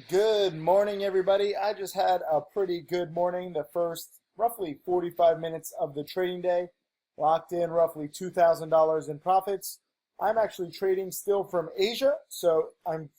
Good morning, everybody. I just had a pretty good morning. The first roughly 45 minutes of the trading day locked in roughly $2,000 in profits. I'm actually trading still from Asia, so I'm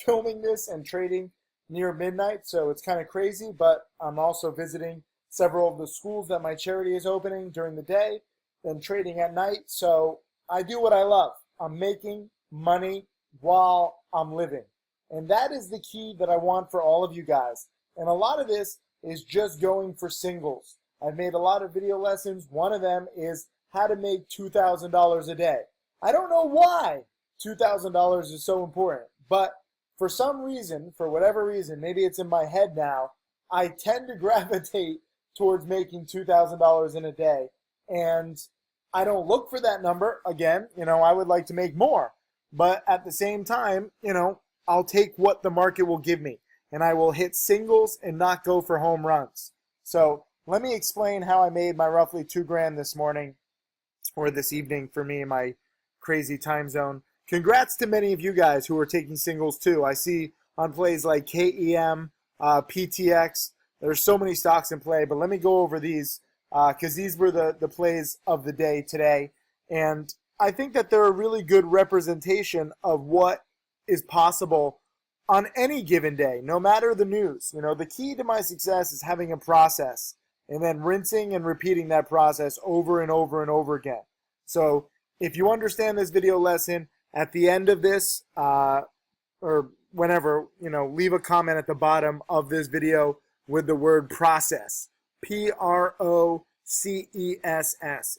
filming this and trading near midnight, so it's kind of crazy, but I'm also visiting several of the schools that my charity is opening during the day, then trading at night. So I do what I love. I'm making money while I'm living. And that is the key that I want for all of you guys. And a lot of this is just going for singles. I've made a lot of video lessons. One of them is how to make $2,000 a day. I don't know why $2,000 is so important, but for some reason, for whatever reason, maybe it's in my head now, I tend to gravitate towards making $2,000 in a day. And I don't look for that number. Again, I would like to make more. But at the same time, I'll take what the market will give me, and I will hit singles and not go for home runs. So let me explain how I made my roughly $2,000 this morning or this evening for me in my crazy time zone. Congrats to many of you guys who are taking singles too. I see on plays like KEM, PTX, there's so many stocks in play, but let me go over these because these were the plays of the day today. And I think that they're a really good representation of what is possible on any given day, no matter the news. The key to my success is having a process and then rinsing and repeating that process over and over and over again. So if you understand this video lesson, at the end of this, or whenever, leave a comment at the bottom of this video with the word process. Process.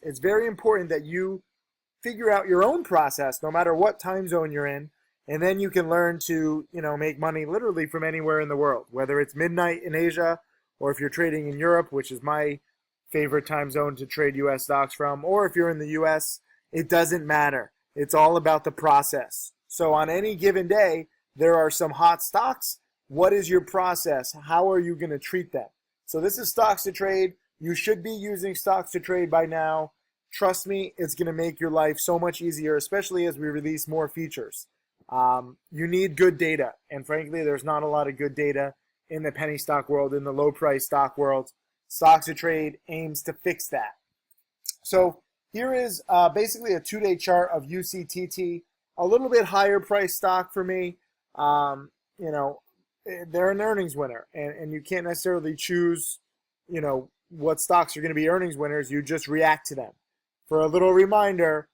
It's very important that you figure out your own process, no matter what time zone you're in. And then you can learn to, make money literally from anywhere in the world, whether it's midnight in Asia or if you're trading in Europe, which is my favorite time zone to trade U.S. stocks from, or if you're in the U.S., it doesn't matter. It's all about the process. So on any given day, there are some hot stocks. What is your process? How are you going to treat them? So this is Stocks to Trade. You should be using Stocks to Trade by now. Trust me, it's going to make your life so much easier, especially as we release more features. You need good data, and frankly, there's not a lot of good data in the penny stock world, in the low price stock world. Stocks to Trade aims to fix that. So here is basically a 2-day chart of UCTT, a little bit higher price stock for me. They're an earnings winner, and you can't necessarily choose, what stocks are going to be earnings winners. You just react to them. For a little reminder,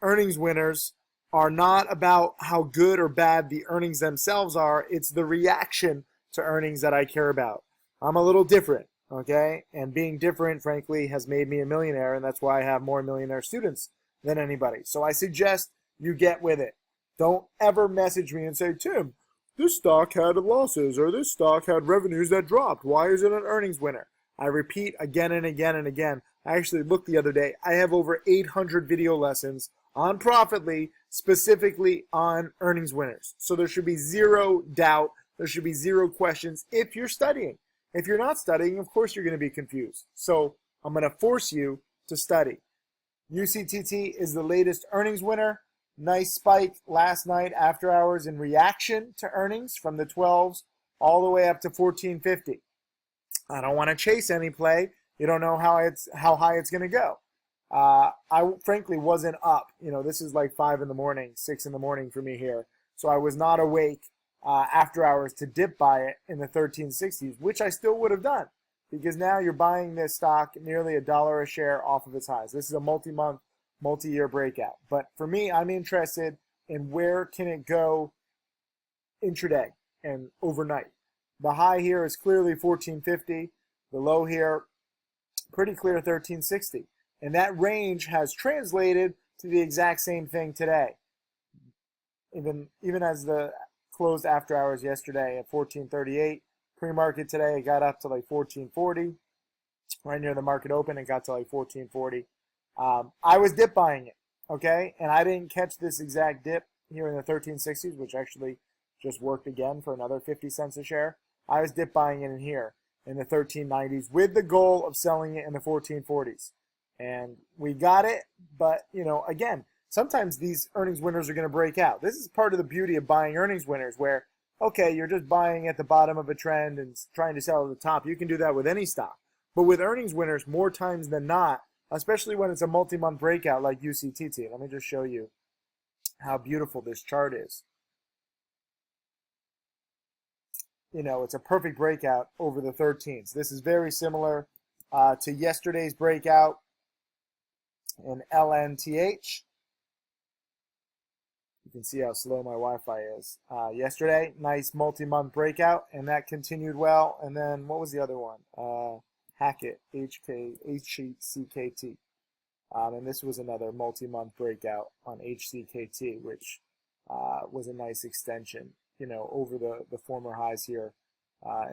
earnings winners are not about how good or bad the earnings themselves are. It's the reaction to earnings that I care about. I'm a little different, okay? And being different, frankly, has made me a millionaire, and that's why I have more millionaire students than anybody. So I suggest you get with it. Don't ever message me and say, Tim, this stock had losses, or this stock had revenues that dropped. Why is it an earnings winner? I repeat again and again and again. I actually looked the other day. I have over 800 video lessons on Profitly, specifically on earnings winners. So there should be zero doubt. There should be zero questions if you're studying. If you're not studying, of course you're going to be confused. So I'm going to force you to study. UCTT is the latest earnings winner. Nice spike last night after hours in reaction to earnings from the 12s all the way up to 1450. I don't want to chase any play. You don't know how high it's going to go. I frankly wasn't up. This is like 5 in the morning, 6 in the morning for me here. So I was not awake after hours to dip buy it in the 1360s, which I still would have done because now you're buying this stock nearly $1 a share off of its highs. This is a multi-month, multi-year breakout. But for me, I'm interested in where can it go intraday and overnight. The high here is clearly 1450. The low here, pretty clear 1360. And that range has translated to the exact same thing today. Even as the closed after hours yesterday at 1438, pre-market today it got up to like 1440. Right near the market open, it got to like 1440. I was dip buying it, okay? And I didn't catch this exact dip here in the 1360s, which actually just worked again for another 50 cents a share. I was dip buying it in here in the 1390s with the goal of selling it in the 1440s. And we got it, but, again, sometimes these earnings winners are going to break out. This is part of the beauty of buying earnings winners where okay, you're just buying at the bottom of a trend and trying to sell at the top. You can do that with any stock. But with earnings winners, more times than not, especially when it's a multi-month breakout like UCTT. Let me just show you how beautiful this chart is. You know, it's a perfect breakout over the 13s. This is very similar to yesterday's breakout in LNTH. You can see how slow my Wi-Fi is. Yesterday, nice multi-month breakout, and that continued well. And then what was the other one? Hackett, HCKT. And this was another multi-month breakout on HCKT, which was a nice extension, you know, over the former highs here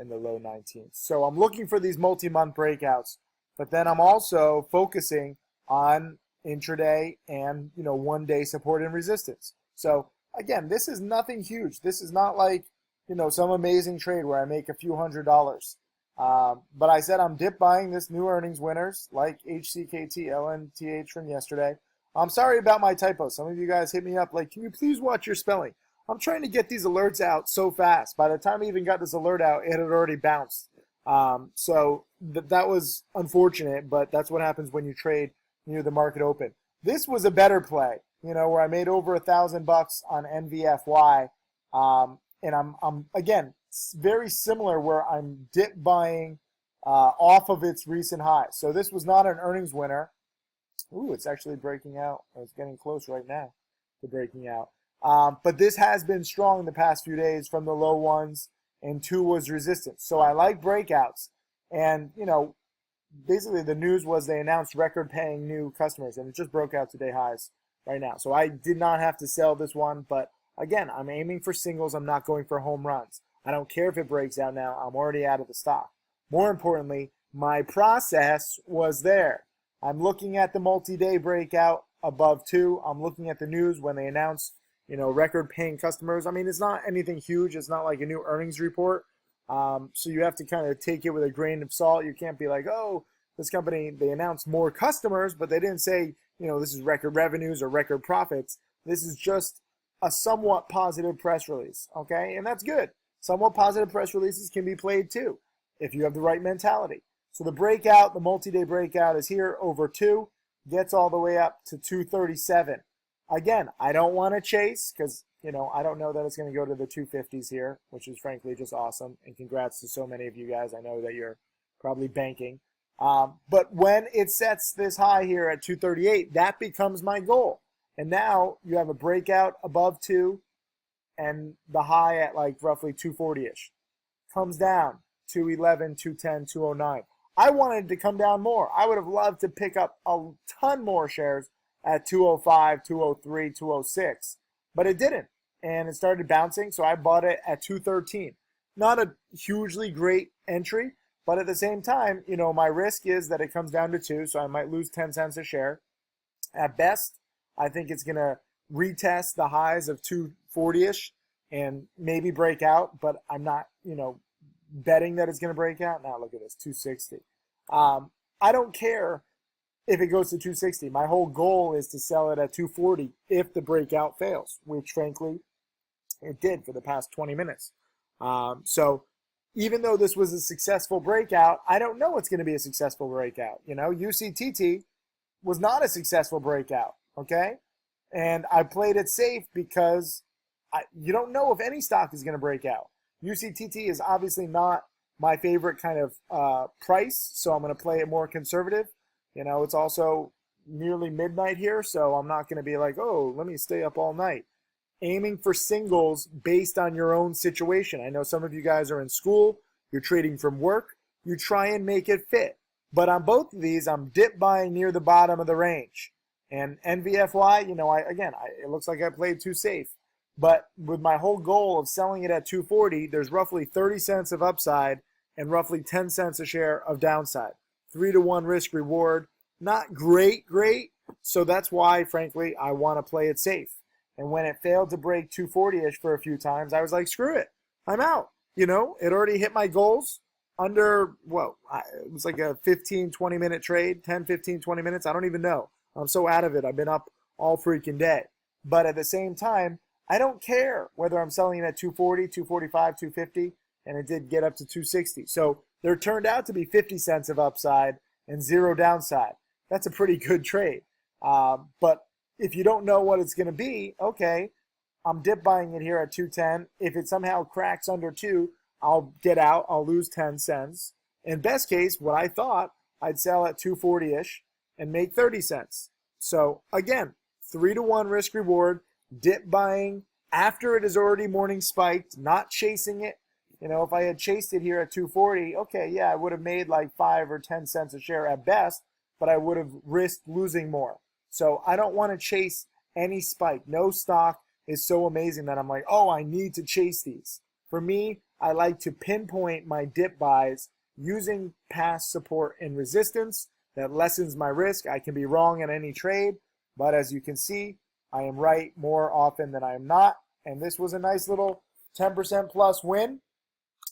in the low 19s. So I'm looking for these multi-month breakouts, but then I'm also focusing on intraday and, you know, one-day support and resistance. So again, this is nothing huge. This is not like, you know, some amazing trade where I make a few $100s. But I said I'm dip buying this new earnings winners like HCKT, LNTH from yesterday. I'm sorry about my typos. Some of you guys hit me up like, can you please watch your spelling? I'm trying to get these alerts out so fast. By the time I even got this alert out, it had already bounced. So that was unfortunate, but that's what happens when you trade near the market open. This was a better play, you know, where I made over $1,000 on NVFY. And I'm again, very similar where I'm dip buying off of its recent highs. So this was not an earnings winner. Ooh, it's actually breaking out. It's getting close right now to breaking out. But this has been strong the past few days from the low ones, and 2 was resistance. So I like breakouts. And, you know, basically the news was they announced record-paying new customers, and it just broke out today highs right now. So I did not have to sell this one, but again, I'm aiming for singles. I'm not going for home runs. I don't care if it breaks out now. I'm already out of the stock. More importantly, my process was there. I'm looking at the multi-day breakout above 2. I'm looking at the news when they announced, you know, record-paying customers. I mean, it's not anything huge. It's not like a new earnings report. So you have to kind of take it with a grain of salt. You can't be like, oh, this company, they announced more customers, but they didn't say, you know, this is record revenues or record profits. This is just a somewhat positive press release, okay? And that's good. Somewhat positive press releases can be played too if you have the right mentality. So the breakout, the multi-day breakout is here over 2, gets all the way up to 237. Again, I don't want to chase because, you know, I don't know that it's going to go to the 250s here, which is frankly just awesome. And congrats to so many of you guys. I know that you're probably banking. But when it sets this high here at 238, that becomes my goal. And now you have a breakout above 2 and the high at like roughly 240-ish. Comes down 211, 210, 209. I wanted to come down more. I would have loved to pick up a ton more shares at 205, 203, 206, but it didn't. And it started bouncing, so I bought it at 213. Not a hugely great entry, but at the same time, you know, my risk is that it comes down to 2, so I might lose 10 cents a share. At best, I think it's going to retest the highs of 240-ish and maybe break out, but I'm not, you know, betting that it's going to break out. Now look at this, 260. I don't care if it goes to 260. My whole goal is to sell it at 240 if the breakout fails, which frankly it did for the past 20 minutes. So even though this was a successful breakout, I don't know it's going to be a successful breakout. You know, UCTT was not a successful breakout, okay? And I played it safe because you don't know if any stock is going to break out. UCTT is obviously not my favorite kind of price, so I'm going to play it more conservative. You know, it's also nearly midnight here, so I'm not going to be like, oh, let me stay up all night. Aiming for singles based on your own situation. I know some of you guys are in school, you're trading from work, you try and make it fit. But on both of these, I'm dip buying near the bottom of the range. And NVFY, you know, it looks like I played too safe. But with my whole goal of selling it at 240, there's roughly 30 cents of upside and roughly 10 cents a share of downside. 3-to-1 risk reward. Not great. So that's why, frankly, I want to play it safe. And when it failed to break 240-ish for a few times, I was like, screw it. I'm out. You know, it already hit my goals under, it was like a 15, 20-minute trade, 10, 15, 20 minutes. I don't even know. I'm so out of it. I've been up all freaking day. But at the same time, I don't care whether I'm selling it at 240, 245, 250, and it did get up to 260. So there turned out to be 50 cents of upside and zero downside. That's a pretty good trade. But if you don't know what it's going to be, okay, I'm dip buying it here at 210. If it somehow cracks under 2, I'll get out. I'll lose 10 cents. In best case, what I thought, I'd sell at 240-ish and make 30 cents. So again, 3-to-1 risk reward, dip buying after it is already morning spiked, not chasing it. You know, if I had chased it here at 240, okay, yeah, I would have made like 5 or 10 cents a share at best, but I would have risked losing more. So I don't want to chase any spike. No stock is so amazing that I'm like, oh, I need to chase these. For me, I like to pinpoint my dip buys using past support and resistance. That lessens my risk. I can be wrong in any trade, but as you can see, I am right more often than I am not. And this was a nice little 10% plus win,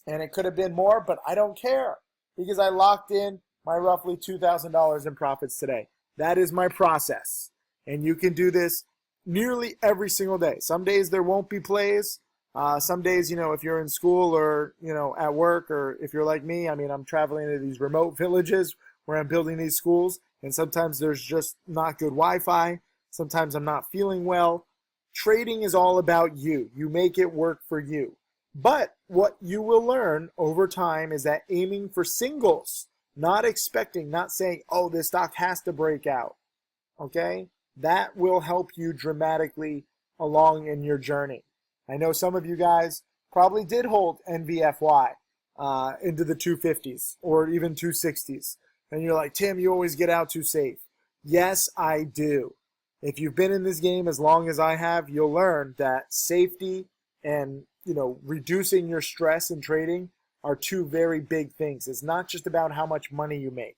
and it could have been more, but I don't care because I locked in my roughly $2,000 in profits today. That is my process, and you can do this nearly every single day. Some days there won't be plays. Some days, you know, if you're in school or, you know, at work, or if you're like me, I mean, I'm traveling to these remote villages where I'm building these schools, and sometimes there's just not good Wi-Fi. Sometimes I'm not feeling well. Trading is all about you. You make it work for you. But what you will learn over time is that aiming for singles, not expecting, not saying, oh, this stock has to break out, okay? That will help you dramatically along in your journey. I know some of you guys probably did hold NVFY into the 250s or even 260s. And you're like, Tim, you always get out too safe. Yes, I do. If you've been in this game as long as I have, you'll learn that safety and, you know, reducing your stress in trading are two very big things. It's not just about how much money you make.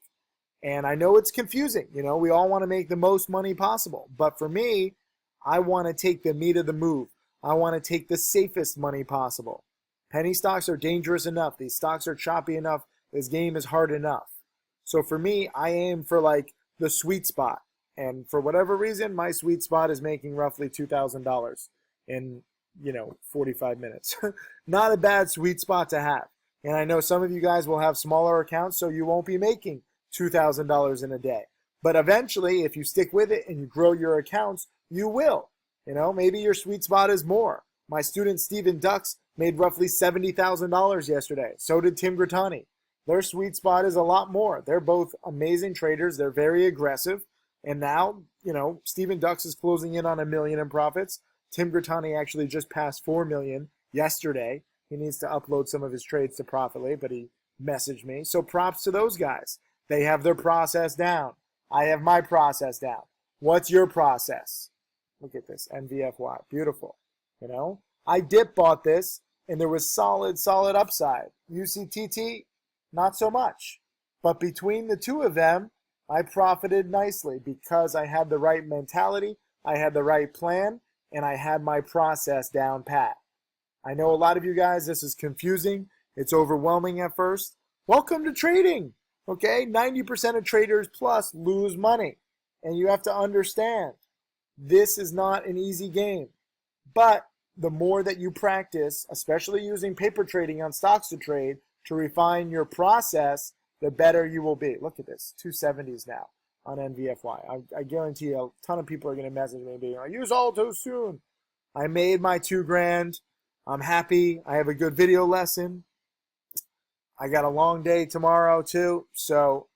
And I know it's confusing. You know, we all want to make the most money possible. But for me, I want to take the meat of the move. I want to take the safest money possible. Penny stocks are dangerous enough. These stocks are choppy enough. This game is hard enough. So for me, I aim for like the sweet spot. And for whatever reason, my sweet spot is making roughly $2,000 in, 45 minutes. Not a bad sweet spot to have. And I know some of you guys will have smaller accounts, so you won't be making $2,000 in a day. But eventually, if you stick with it and you grow your accounts, you will. Maybe your sweet spot is more. My student Stephen Dux made roughly $70,000 yesterday. So did Tim Grattani. Their sweet spot is a lot more. They're both amazing traders. They're very aggressive. And now, Stephen Dux is closing in on $1 million in profits. Tim Grattani actually just passed $4 million yesterday. He needs to upload some of his trades to Profitly, but he messaged me. So props to those guys. They have their process down. I have my process down. What's your process? Look at this, NVFY, beautiful. I dip bought this, and there was solid upside. UCTT, not so much. But between the two of them, I profited nicely because I had the right mentality, I had the right plan, and I had my process down pat. I know a lot of you guys, this is confusing. It's overwhelming at first. Welcome to trading, okay? 90% of traders plus lose money. And you have to understand, this is not an easy game. But the more that you practice, especially using paper trading on stocks to trade, to refine your process, the better you will be. Look at this, 270s now on NVFY. I guarantee you a ton of people are going to message me and be like, use all too soon. I made my $2,000. I'm happy. I have a good video lesson. I got a long day tomorrow too. So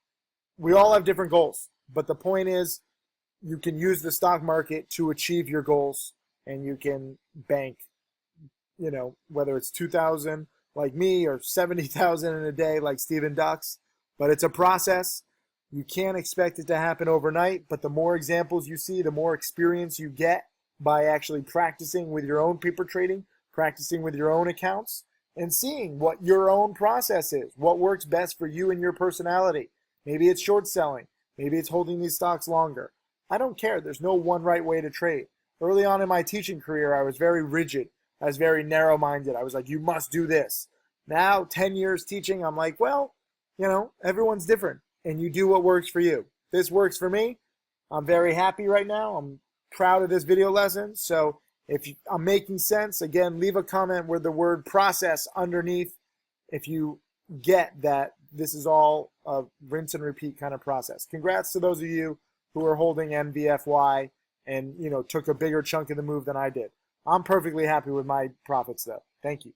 we all have different goals. But the point is, you can use the stock market to achieve your goals, and you can bank, whether it's 2,000 like me or 70,000 in a day like Stephen Dux. But it's a process. You can't expect it to happen overnight, but the more examples you see, the more experience you get by actually practicing with your own paper trading, practicing with your own accounts, and seeing what your own process is, what works best for you and your personality. Maybe it's short selling. Maybe it's holding these stocks longer. I don't care. There's no one right way to trade. Early on in my teaching career, I was very rigid. I was very narrow-minded. I was like, you must do this. Now, 10 years teaching, I'm like, well, everyone's different, and you do what works for you. This works for me. I'm very happy right now. I'm proud of this video lesson. So If I'm making sense, again, leave a comment with the word process underneath if you get that this is all a rinse and repeat kind of process. Congrats to those of you who are holding NVFY and took a bigger chunk of the move than I did. I'm perfectly happy with my profits though. Thank you.